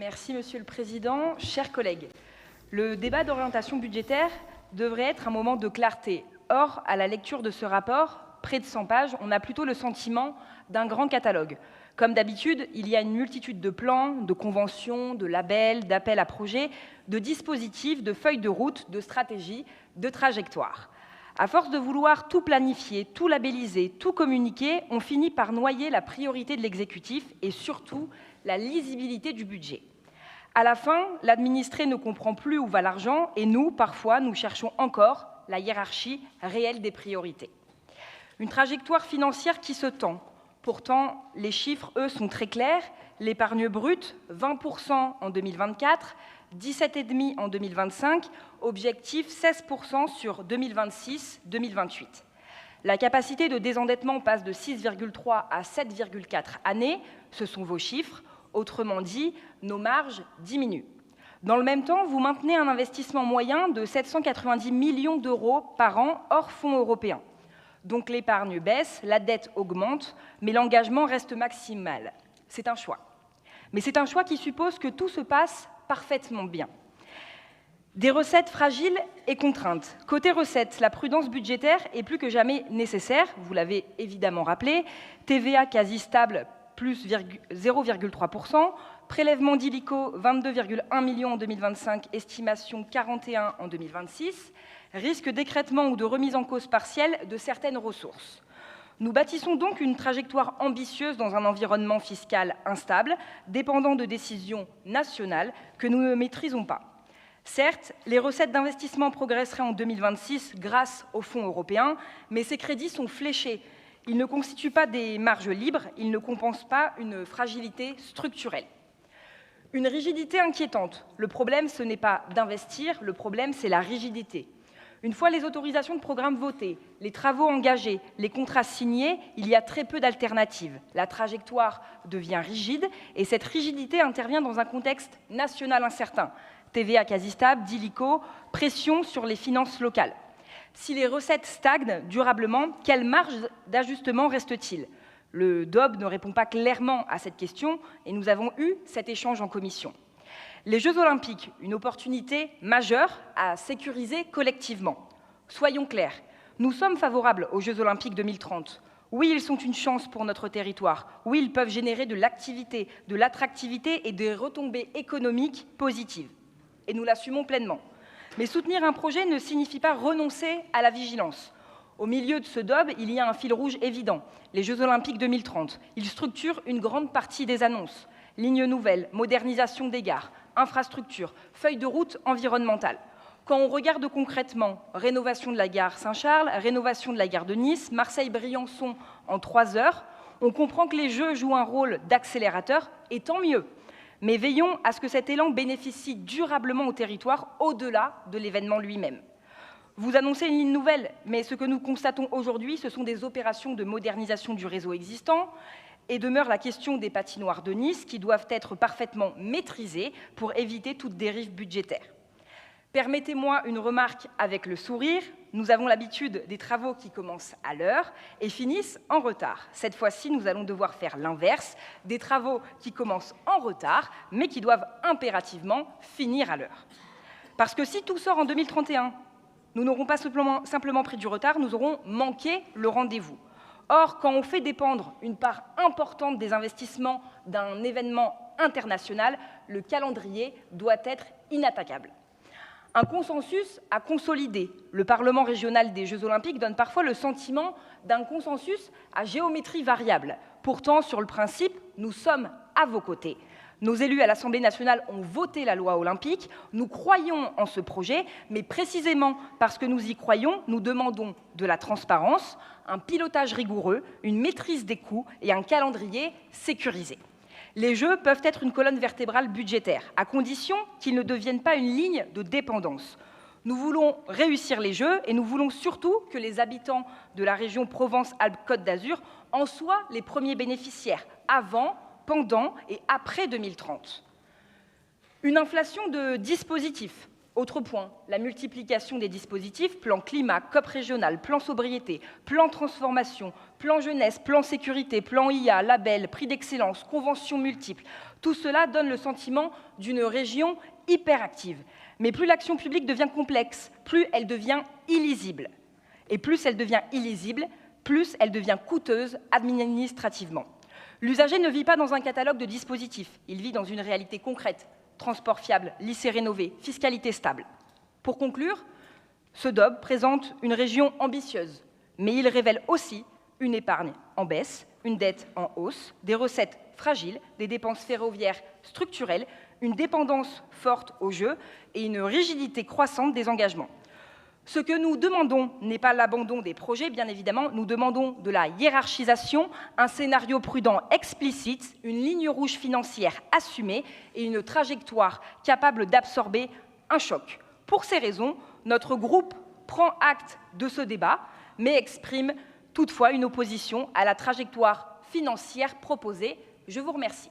Merci, Monsieur le Président. Chers collègues, le débat d'orientation budgétaire devrait être un moment de clarté. Or, à la lecture de ce rapport, près de 100 pages, on a plutôt le sentiment d'un grand catalogue. Comme d'habitude, il y a une multitude de plans, de conventions, de labels, d'appels à projets, de dispositifs, de feuilles de route, de stratégies, de trajectoires. À force de vouloir tout planifier, tout labelliser, tout communiquer, on finit par noyer la priorité de l'exécutif et surtout la lisibilité du budget. À la fin, l'administré ne comprend plus où va l'argent et nous, parfois, nous cherchons encore la hiérarchie réelle des priorités. Une trajectoire financière qui se tend. Pourtant, les chiffres, eux, sont très clairs. L'épargne brute, 20% en 2024, 17,5% en 2025, objectif 16% sur 2026-2028. La capacité de désendettement passe de 6,3 à 7,4 années, ce sont vos chiffres. Autrement dit, nos marges diminuent. Dans le même temps, vous maintenez un investissement moyen de 790 millions d'euros par an hors fonds européens. Donc l'épargne baisse, la dette augmente, mais l'engagement reste maximal. C'est un choix. Mais c'est un choix qui suppose que tout se passe parfaitement bien. Des recettes fragiles et contraintes. Côté recettes, la prudence budgétaire est plus que jamais nécessaire, vous l'avez évidemment rappelé, TVA quasi stable, plus 0,3%, prélèvement d'illico, 22,1 millions en 2025, estimation 41 en 2026, risque d'écrêtement ou de remise en cause partielle de certaines ressources. Nous bâtissons donc une trajectoire ambitieuse dans un environnement fiscal instable, dépendant de décisions nationales que nous ne maîtrisons pas. Certes, les recettes d'investissement progresseraient en 2026 grâce aux fonds européens, mais ces crédits sont fléchés. Ils ne constituent pas des marges libres, ils ne compensent pas une fragilité structurelle. Une rigidité inquiétante. Le problème, ce n'est pas d'investir, le problème, c'est la rigidité. Une fois les autorisations de programme votées, les travaux engagés, les contrats signés, il y a très peu d'alternatives. La trajectoire devient rigide et cette rigidité intervient dans un contexte national incertain. TVA quasi stable, d'illico, pression sur les finances locales. Si les recettes stagnent durablement, quelle marge d'ajustement reste-t-il? Le DOB ne répond pas clairement à cette question et nous avons eu cet échange en commission. Les Jeux Olympiques, une opportunité majeure à sécuriser collectivement. Soyons clairs, nous sommes favorables aux Jeux Olympiques 2030. Oui, ils sont une chance pour notre territoire. Oui, ils peuvent générer de l'activité, de l'attractivité et des retombées économiques positives. Et nous l'assumons pleinement. Mais soutenir un projet ne signifie pas renoncer à la vigilance. Au milieu de ce DOB, il y a un fil rouge évident, les Jeux Olympiques 2030. Ils structurent une grande partie des annonces. Lignes nouvelles, modernisation des gares, infrastructures, feuilles de route environnementale. Quand on regarde concrètement, rénovation de la gare Saint-Charles, rénovation de la gare de Nice, Marseille-Briançon en 3 heures, on comprend que les Jeux jouent un rôle d'accélérateur, et tant mieux. Mais veillons à ce que cet élan bénéficie durablement au territoire, au-delà de l'événement lui-même. Vous annoncez une ligne nouvelle, mais ce que nous constatons aujourd'hui, ce sont des opérations de modernisation du réseau existant, et demeure la question des patinoires de Nice, qui doivent être parfaitement maîtrisées pour éviter toute dérive budgétaire. Permettez-moi une remarque avec le sourire. Nous avons l'habitude des travaux qui commencent à l'heure et finissent en retard. Cette fois-ci, nous allons devoir faire l'inverse, des travaux qui commencent en retard, mais qui doivent impérativement finir à l'heure. Parce que si tout sort en 2031, nous n'aurons pas simplement pris du retard, nous aurons manqué le rendez-vous. Or, quand on fait dépendre une part importante des investissements d'un événement international, le calendrier doit être inattaquable. Un consensus à consolider. Le Parlement régional des Jeux Olympiques donne parfois le sentiment d'un consensus à géométrie variable. Pourtant, sur le principe, nous sommes à vos côtés. Nos élus à l'Assemblée nationale ont voté la loi olympique. Nous croyons en ce projet, mais précisément parce que nous y croyons, nous demandons de la transparence, un pilotage rigoureux, une maîtrise des coûts et un calendrier sécurisé. Les Jeux peuvent être une colonne vertébrale budgétaire, à condition qu'ils ne deviennent pas une ligne de dépendance. Nous voulons réussir les Jeux et nous voulons surtout que les habitants de la région Provence-Alpes-Côte d'Azur en soient les premiers bénéficiaires, avant, pendant et après 2030. Une inflation de dispositifs. Autre point, la multiplication des dispositifs, plan climat, COP régional, plan sobriété, plan transformation, plan jeunesse, plan sécurité, plan IA, label, prix d'excellence, conventions multiples. Tout cela donne le sentiment d'une région hyperactive. Mais plus l'action publique devient complexe, plus elle devient illisible. Et plus elle devient illisible, plus elle devient coûteuse administrativement. L'usager ne vit pas dans un catalogue de dispositifs, il vit dans une réalité concrète. Transport fiable, lycée rénové, fiscalité stable. Pour conclure, ce DOB présente une région ambitieuse, mais il révèle aussi une épargne en baisse, une dette en hausse, des recettes fragiles, des dépenses ferroviaires structurelles, une dépendance forte au jeu et une rigidité croissante des engagements. Ce que nous demandons n'est pas l'abandon des projets, bien évidemment, nous demandons de la hiérarchisation, un scénario prudent explicite, une ligne rouge financière assumée et une trajectoire capable d'absorber un choc. Pour ces raisons, notre groupe prend acte de ce débat, mais exprime toutefois une opposition à la trajectoire financière proposée. Je vous remercie.